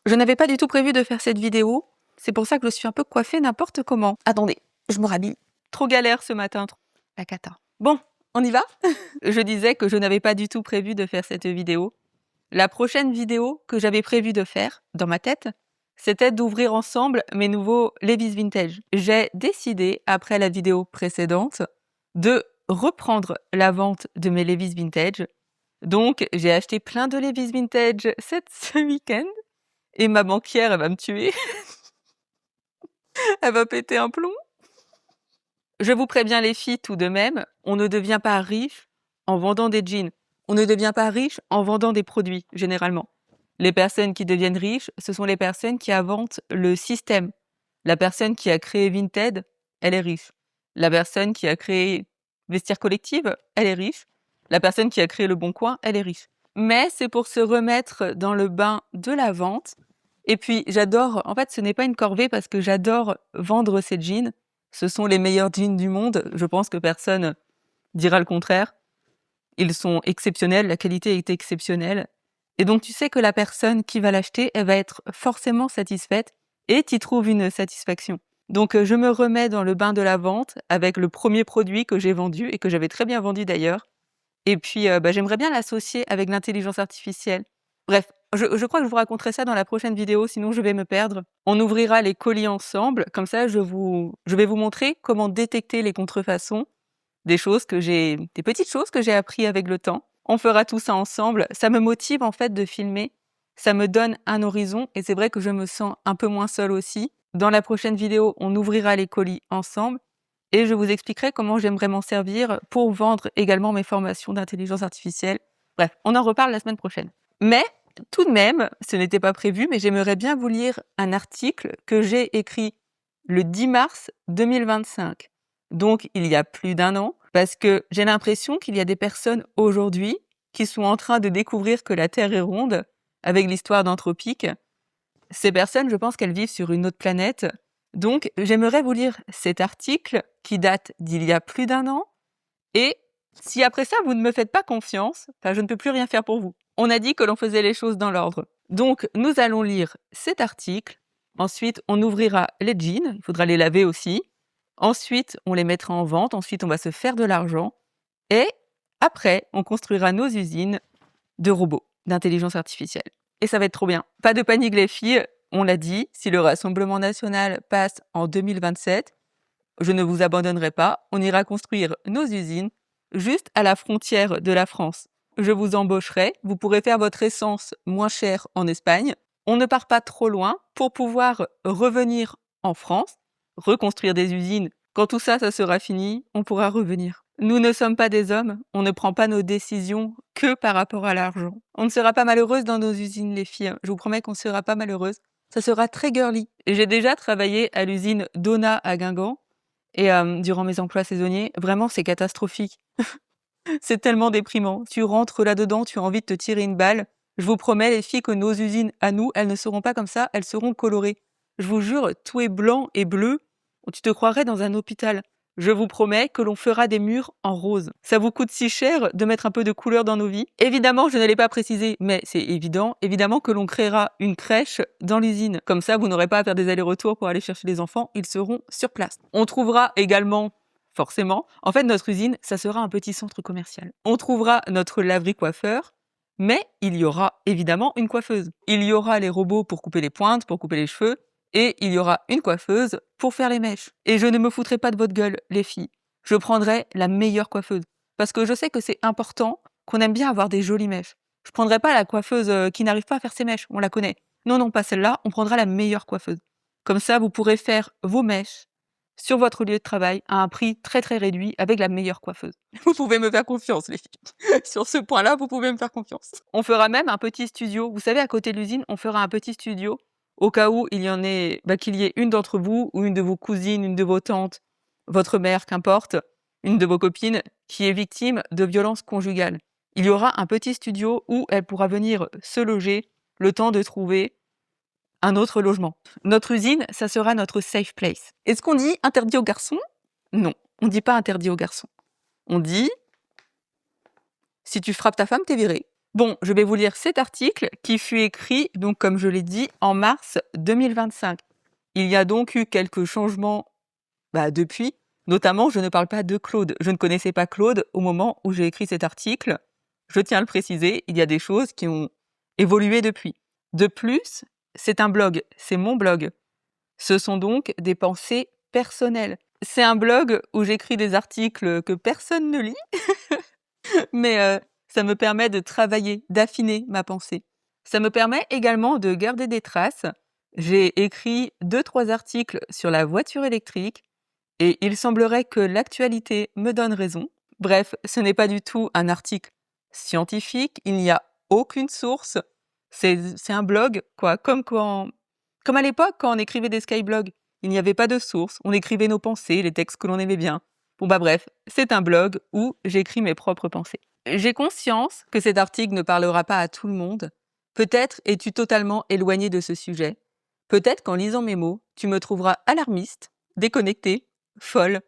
Je n'avais pas du tout prévu de faire cette vidéo. C'est pour ça que je suis un peu coiffée n'importe comment. Attendez, je me rhabille. Trop galère ce matin. La cata. Bon, on y va? Je disais que je n'avais pas du tout prévu de faire cette vidéo. La prochaine vidéo que j'avais prévu de faire, dans ma tête, c'était d'ouvrir ensemble mes nouveaux Levi's Vintage. J'ai décidé, après la vidéo précédente, de reprendre la vente de mes Levi's Vintage. Donc, j'ai acheté plein de Levi's Vintage ce week-end. Et ma banquière, elle va me tuer. Elle va péter un plomb. Je vous préviens les filles tout de même, on ne devient pas riche en vendant des jeans. On ne devient pas riche en vendant des produits, généralement. Les personnes qui deviennent riches, ce sont les personnes qui inventent le système. La personne qui a créé Vinted, elle est riche. La personne qui a créé Vestiaire Collective, elle est riche. La personne qui a créé Le Bon Coin, elle est riche. Mais c'est pour se remettre dans le bain de la vente. Et puis, j'adore, en fait, ce n'est pas une corvée parce que j'adore vendre ces jeans. Ce sont les meilleurs jeans du monde. Je pense que personne dira le contraire. Ils sont exceptionnels, la qualité est exceptionnelle. Et donc, tu sais que la personne qui va l'acheter, elle va être forcément satisfaite et t'y trouves une satisfaction. Donc, je me remets dans le bain de la vente avec le premier produit que j'ai vendu et que j'avais très bien vendu d'ailleurs. Et puis, j'aimerais bien l'associer avec l'intelligence artificielle. Bref, je crois que je vous raconterai ça dans la prochaine vidéo, sinon je vais me perdre. On ouvrira les colis ensemble, comme ça je vais vous montrer comment détecter les contrefaçons, des petites choses que j'ai appris avec le temps. On fera tout ça ensemble. Ça me motive en fait de filmer. Ça me donne un horizon et c'est vrai que je me sens un peu moins seule aussi. Dans la prochaine vidéo, on ouvrira les colis ensemble et je vous expliquerai comment j'aimerais m'en servir pour vendre également mes formations d'intelligence artificielle. Bref, on en reparle la semaine prochaine. Mais tout de même, ce n'était pas prévu, mais j'aimerais bien vous lire un article que j'ai écrit le 10 mars 2025. Donc, il y a plus d'un an, parce que j'ai l'impression qu'il y a des personnes aujourd'hui qui sont en train de découvrir que la Terre est ronde avec l'histoire d'Anthropique. Ces personnes, je pense qu'elles vivent sur une autre planète. Donc, j'aimerais vous lire cet article qui date d'il y a plus d'un an. Et si après ça, vous ne me faites pas confiance, je ne peux plus rien faire pour vous. On a dit que l'on faisait les choses dans l'ordre. Donc, nous allons lire cet article. Ensuite, on ouvrira les jeans. Il faudra les laver aussi. Ensuite, on les mettra en vente. Ensuite, on va se faire de l'argent. Et après, on construira nos usines de robots, d'intelligence artificielle. Et ça va être trop bien. Pas de panique les filles, on l'a dit, si le Rassemblement national passe en 2027, je ne vous abandonnerai pas, on ira construire nos usines juste à la frontière de la France. Je vous embaucherai, vous pourrez faire votre essence moins chère en Espagne. On ne part pas trop loin pour pouvoir revenir en France, reconstruire des usines. Quand tout ça, ça sera fini, on pourra revenir. Nous ne sommes pas des hommes, on ne prend pas nos décisions que par rapport à l'argent. On ne sera pas malheureuse dans nos usines, les filles. Je vous promets qu'on ne sera pas malheureuse. Ça sera très girly. Et j'ai déjà travaillé à l'usine Donna à Guingamp. Et durant mes emplois saisonniers, vraiment, c'est catastrophique. C'est tellement déprimant. Tu rentres là-dedans, tu as envie de te tirer une balle. Je vous promets, les filles, que nos usines, à nous, elles ne seront pas comme ça, elles seront colorées. Je vous jure, tout est blanc et bleu. Tu te croirais dans un hôpital. Je vous promets que l'on fera des murs en rose. Ça vous coûte si cher de mettre un peu de couleur dans nos vies. Évidemment, je ne l'ai pas précisé, mais c'est évident. Évidemment que l'on créera une crèche dans l'usine. Comme ça, vous n'aurez pas à faire des allers-retours pour aller chercher les enfants. Ils seront sur place. On trouvera également, forcément, en fait, notre usine, ça sera un petit centre commercial. On trouvera notre laverie coiffeur, mais il y aura évidemment une coiffeuse. Il y aura les robots pour couper les pointes, pour couper les cheveux, et il y aura une coiffeuse pour faire les mèches. Et je ne me foutrai pas de votre gueule, les filles. Je prendrai la meilleure coiffeuse. Parce que je sais que c'est important qu'on aime bien avoir des jolies mèches. Je prendrai pas la coiffeuse qui n'arrive pas à faire ses mèches, on la connaît. Non, non, pas celle-là, on prendra la meilleure coiffeuse. Comme ça, vous pourrez faire vos mèches sur votre lieu de travail à un prix très très réduit avec la meilleure coiffeuse. Vous pouvez me faire confiance, les filles. Sur ce point-là, vous pouvez me faire confiance. On fera même un petit studio. Vous savez, à côté de l'usine, on fera un petit studio au cas où il y en ait, qu'il y ait une d'entre vous ou une de vos cousines, une de vos tantes, votre mère, qu'importe, une de vos copines qui est victime de violences conjugales. Il y aura un petit studio où elle pourra venir se loger le temps de trouver un autre logement. Notre usine, ça sera notre safe place. Est-ce qu'on dit interdit aux garçons? Non, on dit pas interdit aux garçons. On dit si tu frappes ta femme, t'es viré. Bon, je vais vous lire cet article qui fut écrit, donc comme je l'ai dit, en mars 2025. Il y a donc eu quelques changements depuis. Notamment, je ne parle pas de Claude. Je ne connaissais pas Claude au moment où j'ai écrit cet article. Je tiens à le préciser, il y a des choses qui ont évolué depuis. De plus, c'est un blog, c'est mon blog. Ce sont donc des pensées personnelles. C'est un blog où j'écris des articles que personne ne lit, mais ça me permet de travailler, d'affiner ma pensée. Ça me permet également de garder des traces. J'ai écrit 2-3 articles sur la voiture électrique et il semblerait que l'actualité me donne raison. Bref, ce n'est pas du tout un article scientifique, il n'y a aucune source. C'est un blog, quoi, comme à l'époque quand on écrivait des skyblogs. Il n'y avait pas de source, on écrivait nos pensées, les textes que l'on aimait bien. Bref, c'est un blog où j'écris mes propres pensées. J'ai conscience que cet article ne parlera pas à tout le monde. Peut-être es-tu totalement éloigné de ce sujet. Peut-être qu'en lisant mes mots, tu me trouveras alarmiste, déconnectée, folle.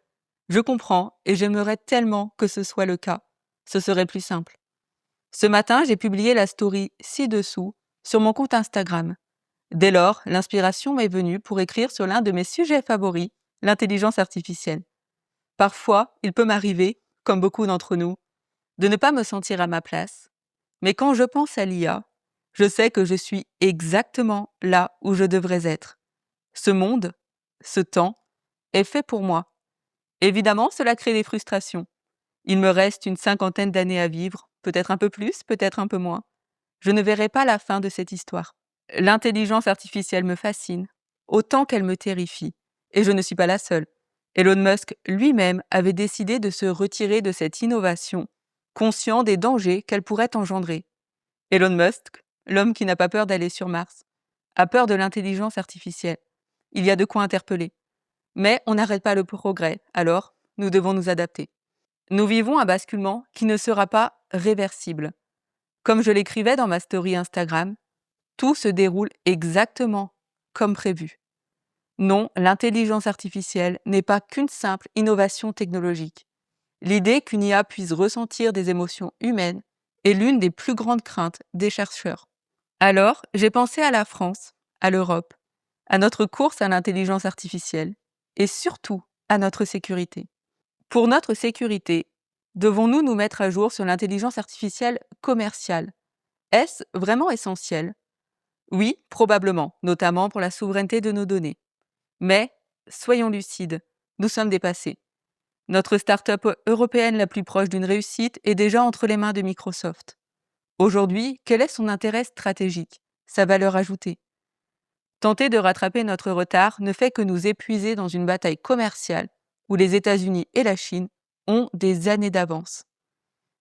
Je comprends et j'aimerais tellement que ce soit le cas. Ce serait plus simple. Ce matin, j'ai publié la story ci-dessous sur mon compte Instagram. Dès lors, l'inspiration m'est venue pour écrire sur l'un de mes sujets favoris, l'intelligence artificielle. Parfois, il peut m'arriver, comme beaucoup d'entre nous, de ne pas me sentir à ma place. Mais quand je pense à l'IA, je sais que je suis exactement là où je devrais être. Ce monde, ce temps, est fait pour moi. Évidemment, cela crée des frustrations. Il me reste une 50aine d'années à vivre, peut-être un peu plus, peut-être un peu moins. Je ne verrai pas la fin de cette histoire. L'intelligence artificielle me fascine, autant qu'elle me terrifie. Et je ne suis pas la seule. Elon Musk lui-même avait décidé de se retirer de cette innovation, conscient des dangers qu'elle pourrait engendrer. Elon Musk, l'homme qui n'a pas peur d'aller sur Mars, a peur de l'intelligence artificielle. Il y a de quoi interpeller. Mais on n'arrête pas le progrès, alors nous devons nous adapter. Nous vivons un basculement qui ne sera pas réversible. Comme je l'écrivais dans ma story Instagram, tout se déroule exactement comme prévu. Non, l'intelligence artificielle n'est pas qu'une simple innovation technologique. L'idée qu'une IA puisse ressentir des émotions humaines est l'une des plus grandes craintes des chercheurs. Alors, j'ai pensé à la France, à l'Europe, à notre course à l'intelligence artificielle et surtout à notre sécurité. Pour notre sécurité, devons-nous nous mettre à jour sur l'intelligence artificielle commerciale? Est-ce vraiment essentiel? Oui, probablement, notamment pour la souveraineté de nos données. Mais, soyons lucides, nous sommes dépassés. Notre start-up européenne la plus proche d'une réussite est déjà entre les mains de Microsoft. Aujourd'hui, quel est son intérêt stratégique, sa valeur ajoutée? Tenter de rattraper notre retard ne fait que nous épuiser dans une bataille commerciale où les États-Unis et la Chine ont des années d'avance.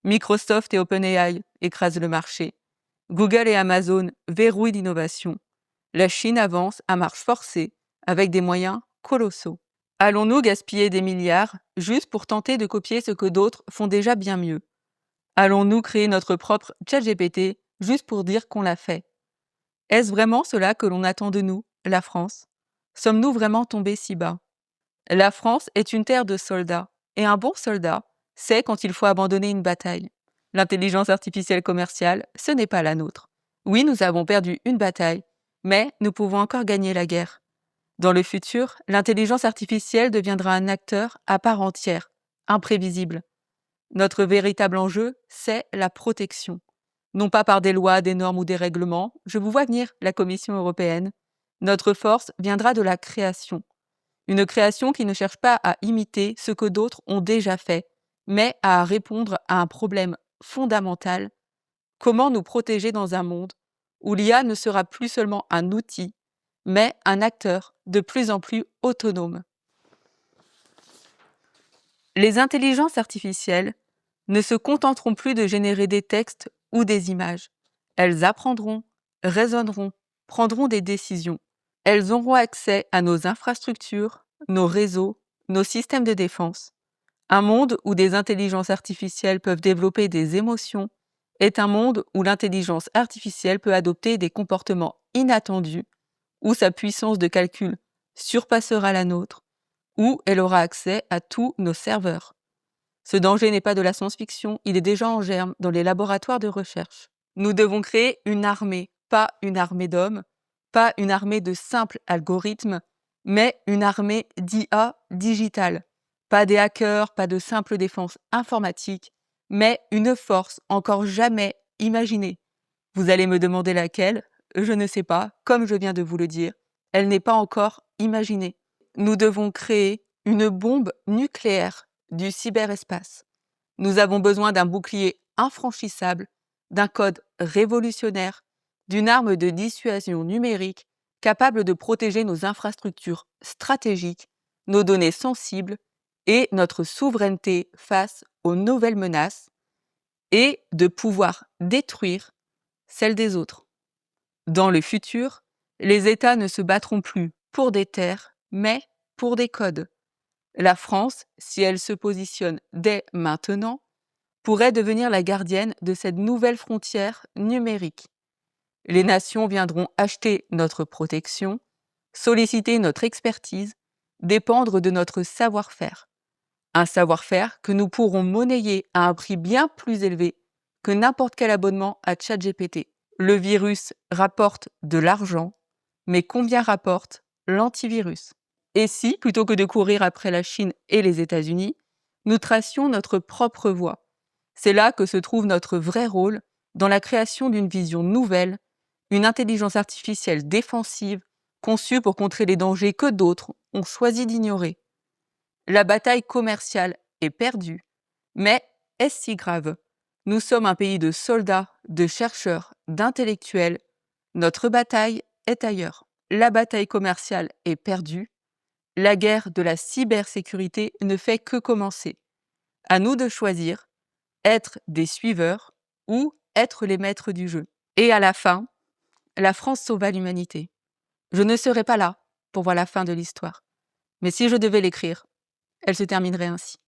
Microsoft et OpenAI écrasent le marché. Google et Amazon verrouillent l'innovation. La Chine avance à marche forcée avec des moyens colossaux. Allons-nous gaspiller des milliards juste pour tenter de copier ce que d'autres font déjà bien mieux? Allons-nous créer notre propre ChatGPT juste pour dire qu'on l'a fait? Est-ce vraiment cela que l'on attend de nous, la France? Sommes-nous vraiment tombés si bas? La France est une terre de soldats, et un bon soldat sait quand il faut abandonner une bataille. L'intelligence artificielle commerciale, ce n'est pas la nôtre. Oui, nous avons perdu une bataille, mais nous pouvons encore gagner la guerre. Dans le futur, l'intelligence artificielle deviendra un acteur à part entière, imprévisible. Notre véritable enjeu, c'est la protection. Non pas par des lois, des normes ou des règlements, je vous vois venir, la Commission européenne. Notre force viendra de la création. Une création qui ne cherche pas à imiter ce que d'autres ont déjà fait, mais à répondre à un problème fondamental: comment nous protéger dans un monde où l'IA ne sera plus seulement un outil, mais un acteur de plus en plus autonome. Les intelligences artificielles ne se contenteront plus de générer des textes ou des images. Elles apprendront, raisonneront, prendront des décisions. Elles auront accès à nos infrastructures, nos réseaux, nos systèmes de défense. Un monde où des intelligences artificielles peuvent développer des émotions est un monde où l'intelligence artificielle peut adopter des comportements inattendus, où sa puissance de calcul surpassera la nôtre, où elle aura accès à tous nos serveurs. Ce danger n'est pas de la science-fiction, il est déjà en germe dans les laboratoires de recherche. Nous devons créer une armée, pas une armée d'hommes, pas une armée de simples algorithmes, mais une armée d'IA digitale. Pas des hackers, pas de simples défenses informatiques, mais une force encore jamais imaginée. Vous allez me demander laquelle? Je ne sais pas, comme je viens de vous le dire, elle n'est pas encore imaginée. Nous devons créer une bombe nucléaire du cyberespace. Nous avons besoin d'un bouclier infranchissable, d'un code révolutionnaire, d'une arme de dissuasion numérique capable de protéger nos infrastructures stratégiques, nos données sensibles et notre souveraineté face aux nouvelles menaces, et de pouvoir détruire celles des autres. Dans le futur, les États ne se battront plus pour des terres, mais pour des codes. La France, si elle se positionne dès maintenant, pourrait devenir la gardienne de cette nouvelle frontière numérique. Les nations viendront acheter notre protection, solliciter notre expertise, dépendre de notre savoir-faire. Un savoir-faire que nous pourrons monnayer à un prix bien plus élevé que n'importe quel abonnement à ChatGPT. Le virus rapporte de l'argent, mais combien rapporte l'antivirus? Et si, plutôt que de courir après la Chine et les États-Unis, nous tracions notre propre voie? C'est là que se trouve notre vrai rôle dans la création d'une vision nouvelle, une intelligence artificielle défensive conçue pour contrer les dangers que d'autres ont choisi d'ignorer. La bataille commerciale est perdue, mais est-ce si grave? Nous sommes un pays de soldats, de chercheurs, d'intellectuels. Notre bataille est ailleurs. La bataille commerciale est perdue. La guerre de la cybersécurité ne fait que commencer. À nous de choisir, être des suiveurs ou être les maîtres du jeu. Et à la fin, la France sauva l'humanité. Je ne serai pas là pour voir la fin de l'histoire. Mais si je devais l'écrire, elle se terminerait ainsi.